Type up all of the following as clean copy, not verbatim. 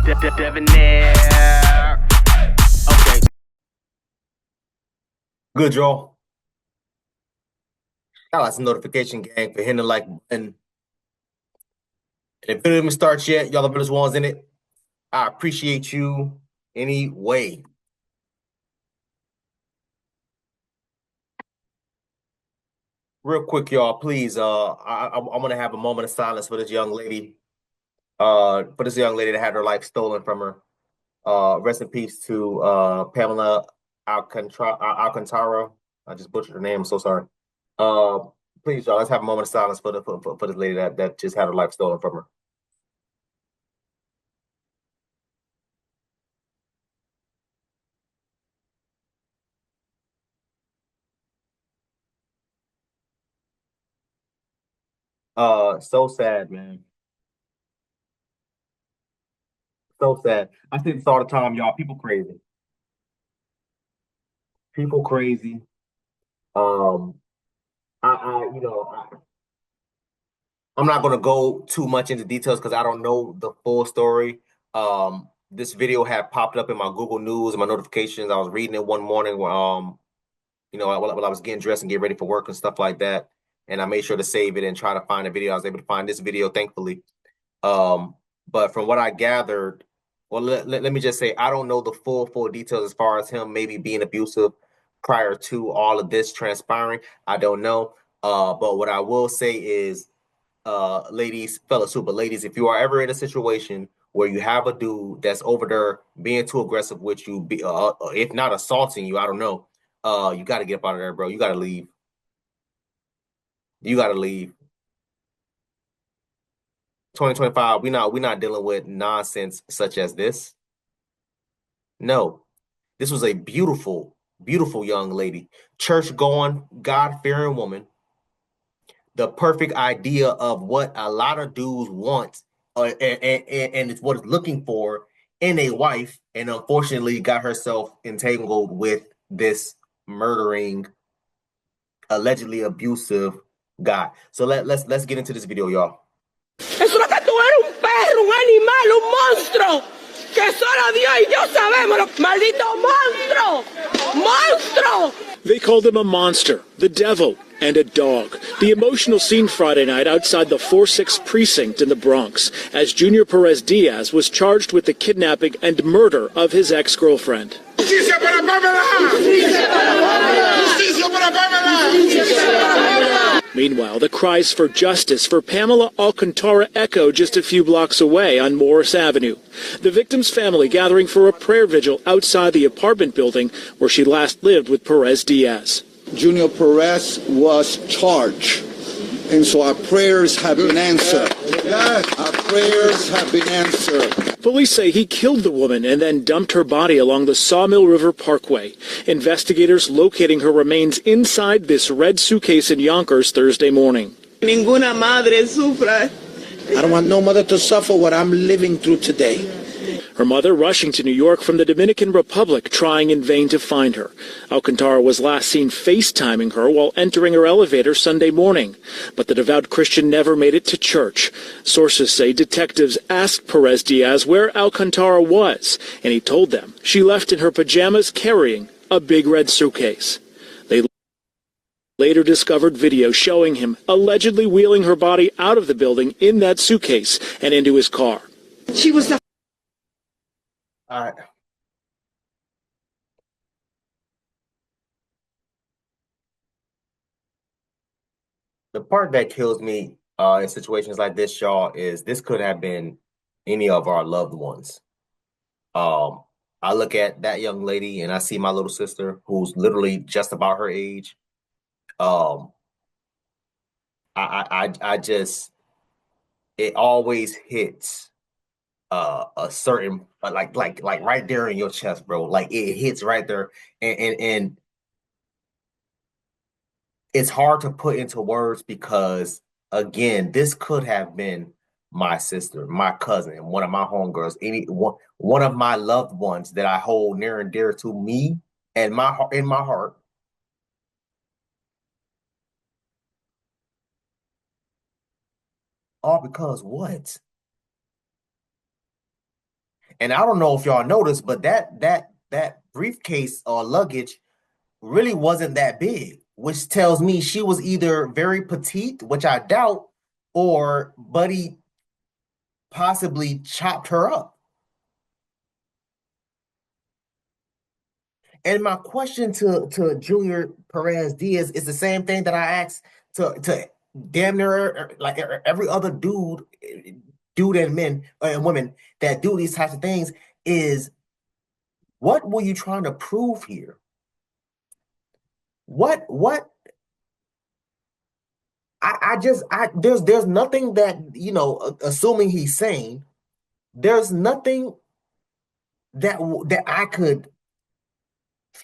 Debonair. Okay. Good, y'all. Shout out to Notification Gang for hitting the like button. And if it didn't even start yet, y'all the biggest ones in it. I appreciate you anyway. Real quick, y'all, please. I'm gonna have a moment of silence for this young lady. For this young lady that had her life stolen from her. Rest in peace to Pamela Alcantara. I just butchered her name. I'm so sorry. Uh, please, y'all, let's have a moment of silence for this lady that just had her life stolen from her. So sad, man. So sad. I see this all the time, y'all. People crazy. People crazy. Um, I'm not gonna go too much into details because I don't know the full story. This video had popped up in my Google News and my notifications. I was reading it one morning while I was getting dressed and getting ready for work and stuff like that. And I made sure to save it and try to find a video. I was able to find this video, thankfully. Um, but from what I gathered, well, let me just say, I don't know the full details as far as him maybe being abusive prior to all of this transpiring. I don't know. But what I will say is, ladies, fellas too, but ladies, if you are ever in a situation where you have a dude that's over there being too aggressive with you, if not assaulting you, I don't know. You got to get up out of there, bro. You got to leave. You got to leave. 2025, we not dealing with nonsense such as this. No, this was a beautiful young lady, church going, God fearing woman. The perfect idea of what a lot of dudes want, and it's what it's looking for in a wife, and unfortunately got herself entangled with this murdering, allegedly abusive guy. So let's get into this video, y'all. Eso lo que tú eres un perro, un animal, un monstruo. Que solo Dios y yo sabemos. Maldito monstruo. Monstruo. They called him a monster, the devil, and a dog. The emotional scene Friday night outside the 4-6 precinct in the Bronx as Junior Perez Diaz was charged with the kidnapping and murder of his ex-girlfriend. Justicia para Pamela. Justicia para Pamela. Meanwhile, the cries for justice for Pamela Alcantara echo just a few blocks away on Morris Avenue. The victim's family gathering for a prayer vigil outside the apartment building where she last lived with Perez Diaz. Junior Perez was charged, and so our prayers have been answered. Our prayers have been answered. Police say he killed the woman and then dumped her body along the Sawmill River Parkway. Investigators locating her remains inside this red suitcase in Yonkers Thursday morning. Ninguna madre sufra. I don't want no mother to suffer what I'm living through today. Her mother rushing to New York from the Dominican Republic, trying in vain to find her. Alcantara was last seen FaceTiming her while entering her elevator Sunday morning. But the devout Christian never made it to church. Sources say detectives asked Perez Diaz where Alcantara was, and he told them she left in her pajamas carrying a big red suitcase. They later discovered video showing him allegedly wheeling her body out of the building in that suitcase and into his car. She was the All right. The part that kills me in situations like this, y'all, is this could have been any of our loved ones. I look at that young lady and I see my little sister who's literally just about her age. Um, I just it always hits a certain like right there in your chest, bro. Like it hits right there, and it's hard to put into words because again, this could have been my sister, my cousin, one of my homegirls, one of my loved ones that I hold near and dear to me and in my heart. All because what? And I don't know if y'all noticed, but that briefcase or luggage really wasn't that big, which tells me she was either very petite, which I doubt, or Buddy possibly chopped her up. And my question to Junior Perez Diaz is the same thing that I asked to damn near like every other dude and men and women that do these types of things is, what were you trying to prove here? What there's nothing that, you know, assuming he's sane, there's nothing that I could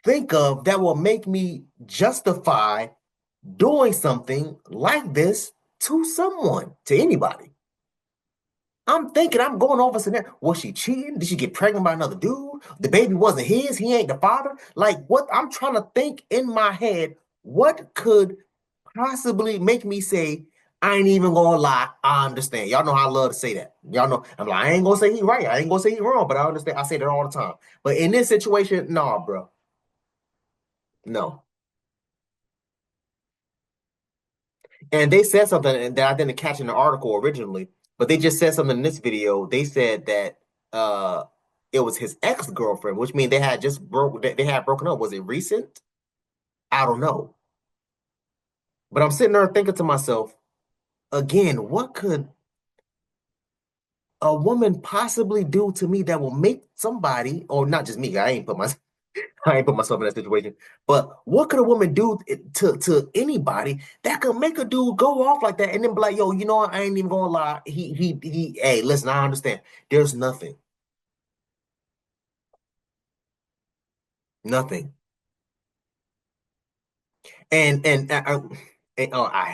think of that will make me justify doing something like this to someone, to anybody. I'm thinking, I'm going over scenario. Was she cheating? Did she get pregnant by another dude? The baby wasn't his. He ain't the father. Like, what? I'm trying to think in my head, what could possibly make me say, I ain't even gonna lie, I understand. Y'all know how I love to say that. Y'all know, I'm like, I ain't gonna say he right. I ain't gonna say he wrong, but I understand. I say that all the time. But in this situation, nah, bro. No. And they said something that I didn't catch in the article originally, but they just said something in this video. They said that it was his ex-girlfriend, which means they had broken up. Was it recent? I don't know. But I'm sitting there thinking to myself, again, what could a woman possibly do to me that will make somebody, or not just me, I ain't put myself in that situation. But what could a woman do to anybody that could make a dude go off like that and then be like, yo, you know what? I ain't even gonna lie. Hey, listen, I understand. There's nothing. Nothing. And I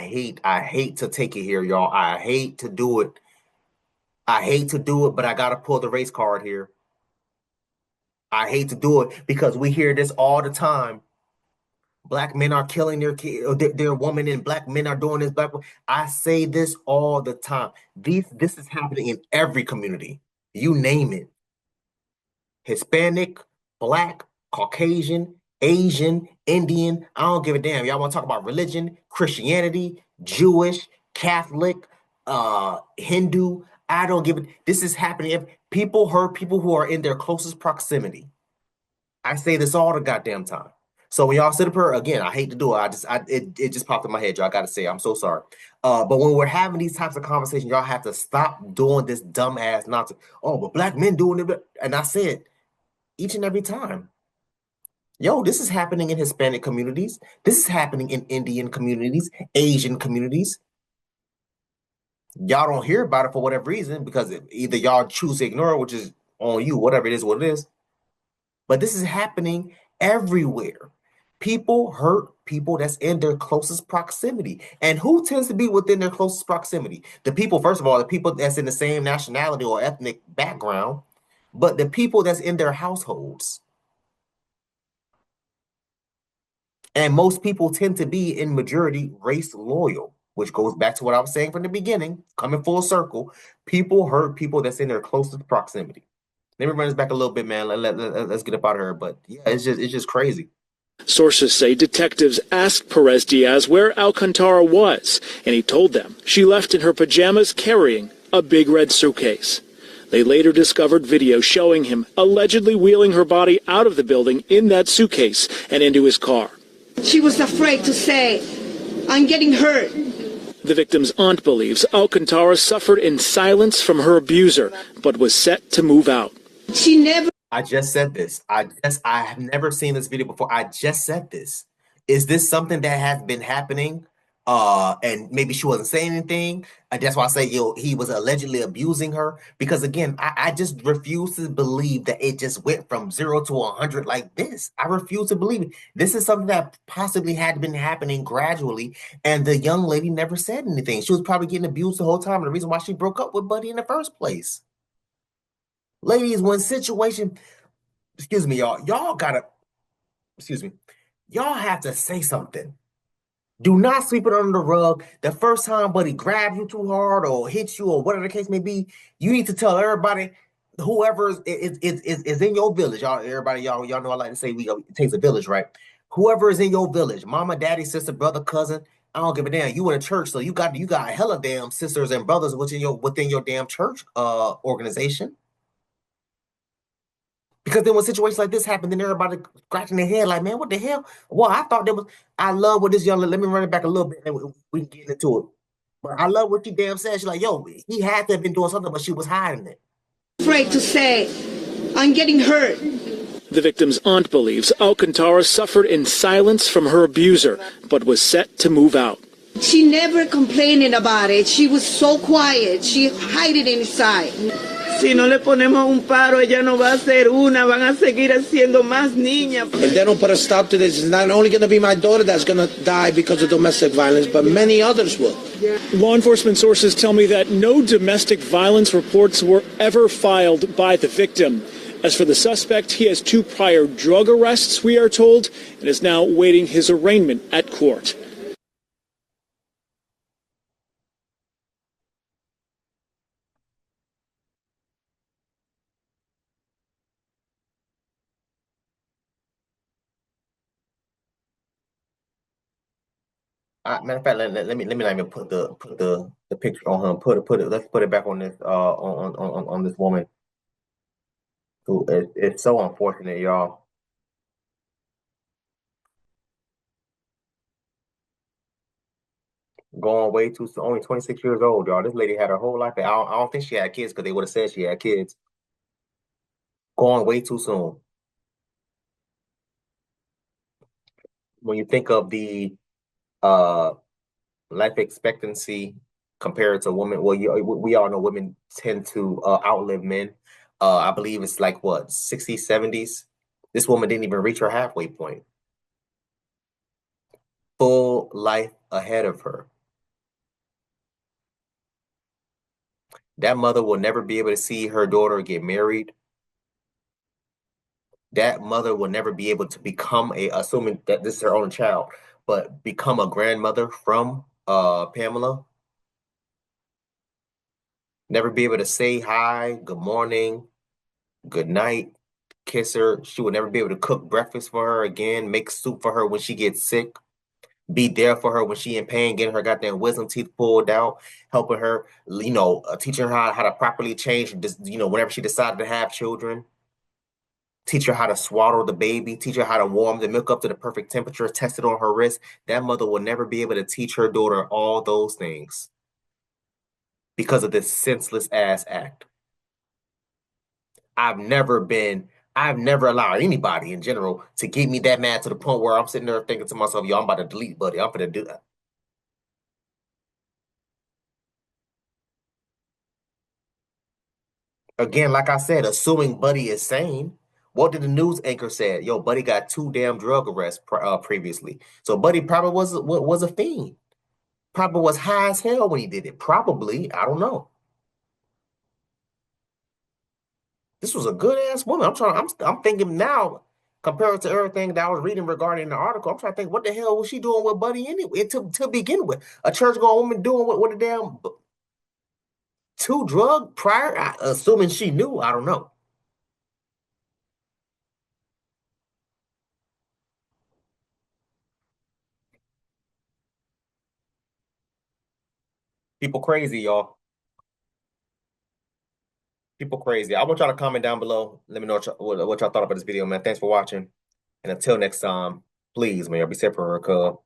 hate to take it here, y'all. I hate to do it. But I gotta pull the race card here. I hate to do it because we hear this all the time. Black men are killing their kid, or their woman, and black men are doing this. I say this all the time. This is happening in every community. You name it. Hispanic, Black, Caucasian, Asian, Indian. I don't give a damn. Y'all want to talk about religion, Christianity, Jewish, Catholic, Hindu. I don't give it. This is happening. If people hurt people who are in their closest proximity. I say this all the goddamn time. So when y'all sit up here again, I hate to do it. It just popped in my head, y'all. I gotta say, I'm so sorry. But when we're having these types of conversations, y'all have to stop doing this dumbass nonsense. Oh, but black men doing it, and I said each and every time, yo, this is happening in Hispanic communities. This is happening in Indian communities, Asian communities. Y'all don't hear about it for whatever reason because either y'all choose to ignore it, which is on you, whatever it is, what it is. But this is happening everywhere. People hurt people that's in their closest proximity. And who tends to be within their closest proximity? The people, first of all, the people that's in the same nationality or ethnic background, but the people that's in their households. And most people tend to be in majority race loyal, which goes back to what I was saying from the beginning, coming full circle. People hurt people that's in their closest proximity. Let me run this back a little bit, man. Let's get up out of here. But yeah, it's just crazy. Sources say detectives asked Perez Diaz where Alcantara was, and he told them she left in her pajamas carrying a big red suitcase. They later discovered video showing him allegedly wheeling her body out of the building in that suitcase and into his car. She was afraid to say, I'm getting hurt. The victim's aunt believes Alcantara suffered in silence from her abuser, but was set to move out. She never. I just said this. I have never seen this video before. I just said this. Is this something that has been happening? And maybe she wasn't saying anything. That's why I say, he was allegedly abusing her. Because again, I just refuse to believe that it just went from 0 to 100 like this. I refuse to believe it. This is something that possibly had been happening gradually, and the young lady never said anything. She was probably getting abused the whole time, and the reason why she broke up with Buddy in the first place. Ladies, when situation, excuse me, y'all have to say something. Do not sweep it under the rug. The first time Buddy grabs you too hard or hits you or whatever the case may be, you need to tell everybody, whoever is in your village, y'all, everybody, y'all know I like to say it takes a village, right? Whoever is in your village, mama, daddy, sister, brother, cousin, I don't give a damn. You in a church, so you got hella damn sisters and brothers within your damn church organization. Because then when situations like this happen, then everybody scratching their head like, man, what the hell? Well, I thought there was. I love what this young. Let me run it back a little bit, and we can get into it. But I love what she damn said. She's like, yo, he had to have been doing something, but she was hiding it. Afraid to say, I'm getting hurt. The victim's aunt believes Alcantara suffered in silence from her abuser, but was set to move out. She never complaining about it. She was so quiet. She hid it inside. Si no le ponemos un paro, ella no va a ser una, van a seguir haciendo más niñas. If they don't put a stop to this, it's not only going to be my daughter that's going to die because of domestic violence, but many others will. Law enforcement sources tell me that no domestic violence reports were ever filed by the victim. As for the suspect, he has 2 prior drug arrests, we are told, and is now waiting his arraignment at court. Matter of fact, let me not even put the picture on her. Let's put it back on this on this woman. Who it's so unfortunate, y'all. Going way too soon. Only 26 years old, y'all. This lady had her whole life. I don't think she had kids because they would have said she had kids. Going way too soon. When you think of the life expectancy compared to women, well, we all know women tend to outlive men. I believe it's like what, 60s, 70s. This woman didn't even reach her halfway point. Full life ahead of her. That mother will never be able to see her daughter get married. That mother will never be able to become assuming that this is her own child, but become a grandmother from Pamela. Never be able to say hi, good morning, good night, kiss her. She will never be able to cook breakfast for her again, make soup for her when she gets sick, be there for her when she in pain, getting her goddamn wisdom teeth pulled out, helping her, teaching her how to properly change, whenever she decided to have children. Teach her how to swaddle the baby, teach her how to warm the milk up to the perfect temperature, test it on her wrist. That mother will never be able to teach her daughter all those things because of this senseless ass act. I've never allowed anybody in general to get me that mad to the point where I'm sitting there thinking to myself, yo, I'm about to delete Buddy. I'm gonna do that. Again, like I said, assuming Buddy is sane. What did the news anchor say? Yo, Buddy got 2 damn drug arrests previously. So Buddy probably was a fiend. Probably was high as hell when he did it. Probably, I don't know. This was a good ass woman. I'm thinking now, compared to everything that I was reading regarding the article, I'm trying to think, what the hell was she doing with Buddy anyway? To begin with, a church-going woman doing what a damn 2 drug prior, assuming she knew. I don't know. People crazy, y'all. People crazy. I want y'all to comment down below. Let me know what y'all thought about this video, man. Thanks for watching. And until next time, please, man, be safe for her, cuz.